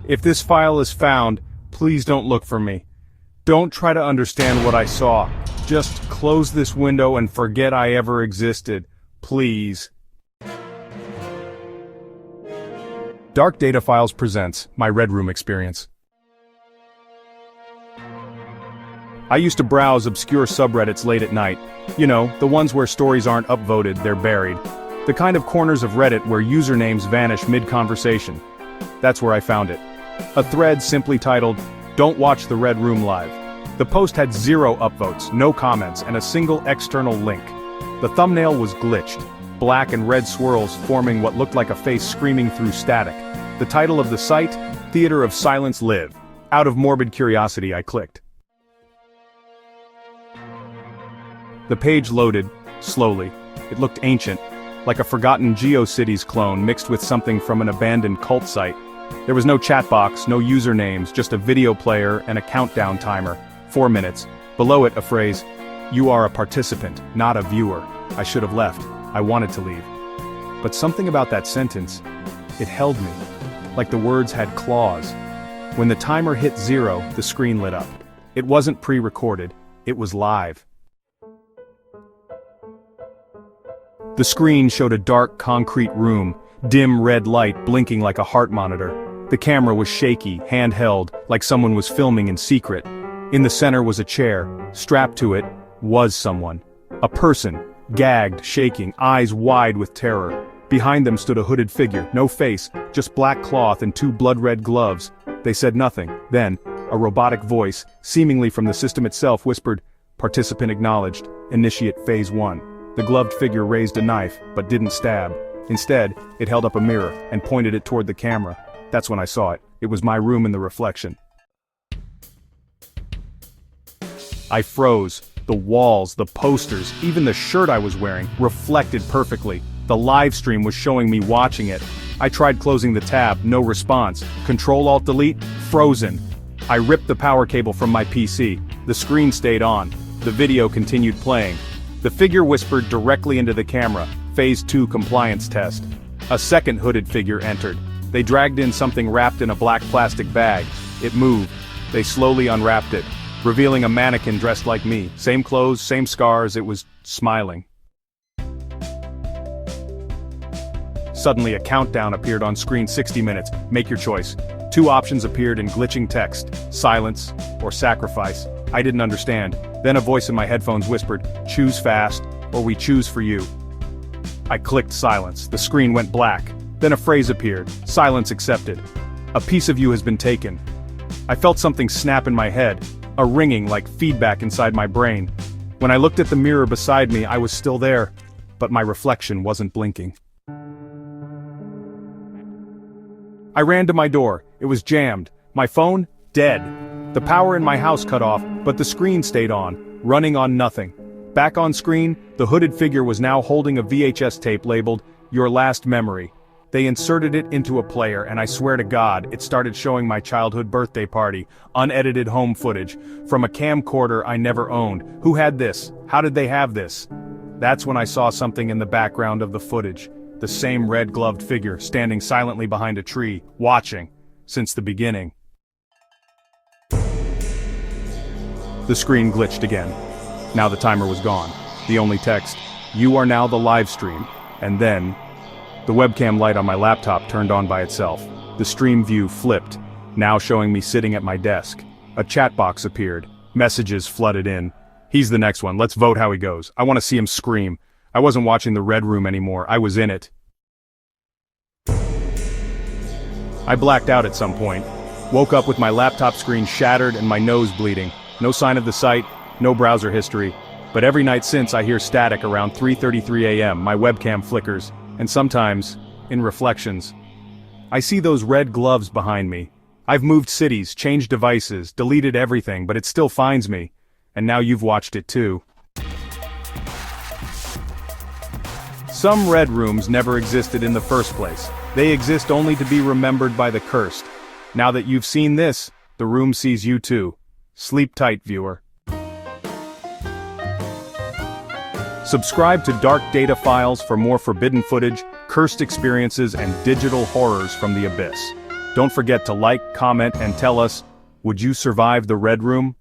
If this file is found, please don't look for me. Don't try to understand what I saw. Just close this window and forget I ever existed. Please. Dark Data Files presents my Red Room experience. I used to browse obscure subreddits late at night. You know, the ones where stories aren't upvoted, they're buried. The kind of corners of Reddit where usernames vanish mid-conversation. That's where I found it. A thread simply titled, "Don't watch the Red Room live." The post had 0 upvotes, no comments, and a single external link. The thumbnail was glitched, black and red swirls forming what looked like a face screaming through static. The title of the site, Theater of Silence Live. Out of morbid curiosity, I clicked. The page loaded, slowly. It looked ancient, like a forgotten GeoCities clone mixed with something from an abandoned cult site. There was no chat box, no usernames, just a video player and a countdown timer. 4 minutes. Below it a phrase, "You are a participant, not a viewer." I should have left. I wanted to leave. But something about that sentence, it held me. Like the words had claws. When the timer hit 0, the screen lit up. It wasn't pre-recorded, it was live. The screen showed a dark concrete room, dim red light blinking like a heart monitor. The camera was shaky, handheld, like someone was filming in secret. In the center was a chair. Strapped to it was someone. A person, gagged, shaking, eyes wide with terror. Behind them stood a hooded figure, no face, just black cloth and 2 blood-red gloves. They said nothing. Then, a robotic voice, seemingly from the system itself, whispered, "Participant acknowledged. Initiate phase 1. The gloved figure raised a knife, but didn't stab. Instead, it held up a mirror and pointed it toward the camera. That's when I saw it. It was my room in the reflection. I froze. The walls, the posters, even the shirt I was wearing, reflected perfectly. The live stream was showing me watching it. I tried closing the tab, no response. Control-Alt-Delete, frozen. I ripped the power cable from my PC. The screen stayed on. The video continued playing. The figure whispered directly into the camera, Phase 2 compliance test. A second hooded figure entered. They dragged in something wrapped in a black plastic bag. It moved. They slowly unwrapped it, revealing a mannequin dressed like me. Same clothes, same scars, it was smiling. Suddenly a countdown appeared on screen. 60 minutes, make your choice. 2 options appeared in glitching text, silence or sacrifice. I didn't understand. Then a voice in my headphones whispered, "Choose fast, or we choose for you." I clicked silence. The screen went black. Then a phrase appeared, "Silence accepted. A piece of you has been taken." I felt something snap in my head, a ringing like feedback inside my brain. When I looked at the mirror beside me, I was still there, but my reflection wasn't blinking. I ran to my door. It was jammed. My phone, dead. The power in my house cut off, but the screen stayed on, running on nothing. Back on screen, the hooded figure was now holding a VHS tape labeled, "Your Last Memory." They inserted it into a player, and I swear to God, it started showing my childhood birthday party, unedited home footage, from a camcorder I never owned. Who had this? How did they have this? That's when I saw something in the background of the footage. The same red-gloved figure standing silently behind a tree, watching, since the beginning. The screen glitched again. Now the timer was gone. The only text, "You are now the live stream," and then, the webcam light on my laptop turned on by itself. The stream view flipped, now showing me sitting at my desk. A chat box appeared. Messages flooded in. "He's the next one, let's vote how he goes. I want to see him scream." I wasn't watching the Red Room anymore, I was in it. I blacked out at some point. Woke up with my laptop screen shattered and my nose bleeding. No sign of the site, no browser history. But every night since I hear static around 3:33 a.m. My webcam flickers, and sometimes, in reflections, I see those red gloves behind me. I've moved cities, changed devices, deleted everything, but it still finds me. And now you've watched it too. Some Red Rooms never existed in the first place. They exist only to be remembered by the cursed. Now that you've seen this, the room sees you too. Sleep tight, viewer. Subscribe to Dark Data Files for more forbidden footage, cursed experiences, and digital horrors from the abyss. Don't forget to like, comment, and tell us, would you survive the Red Room?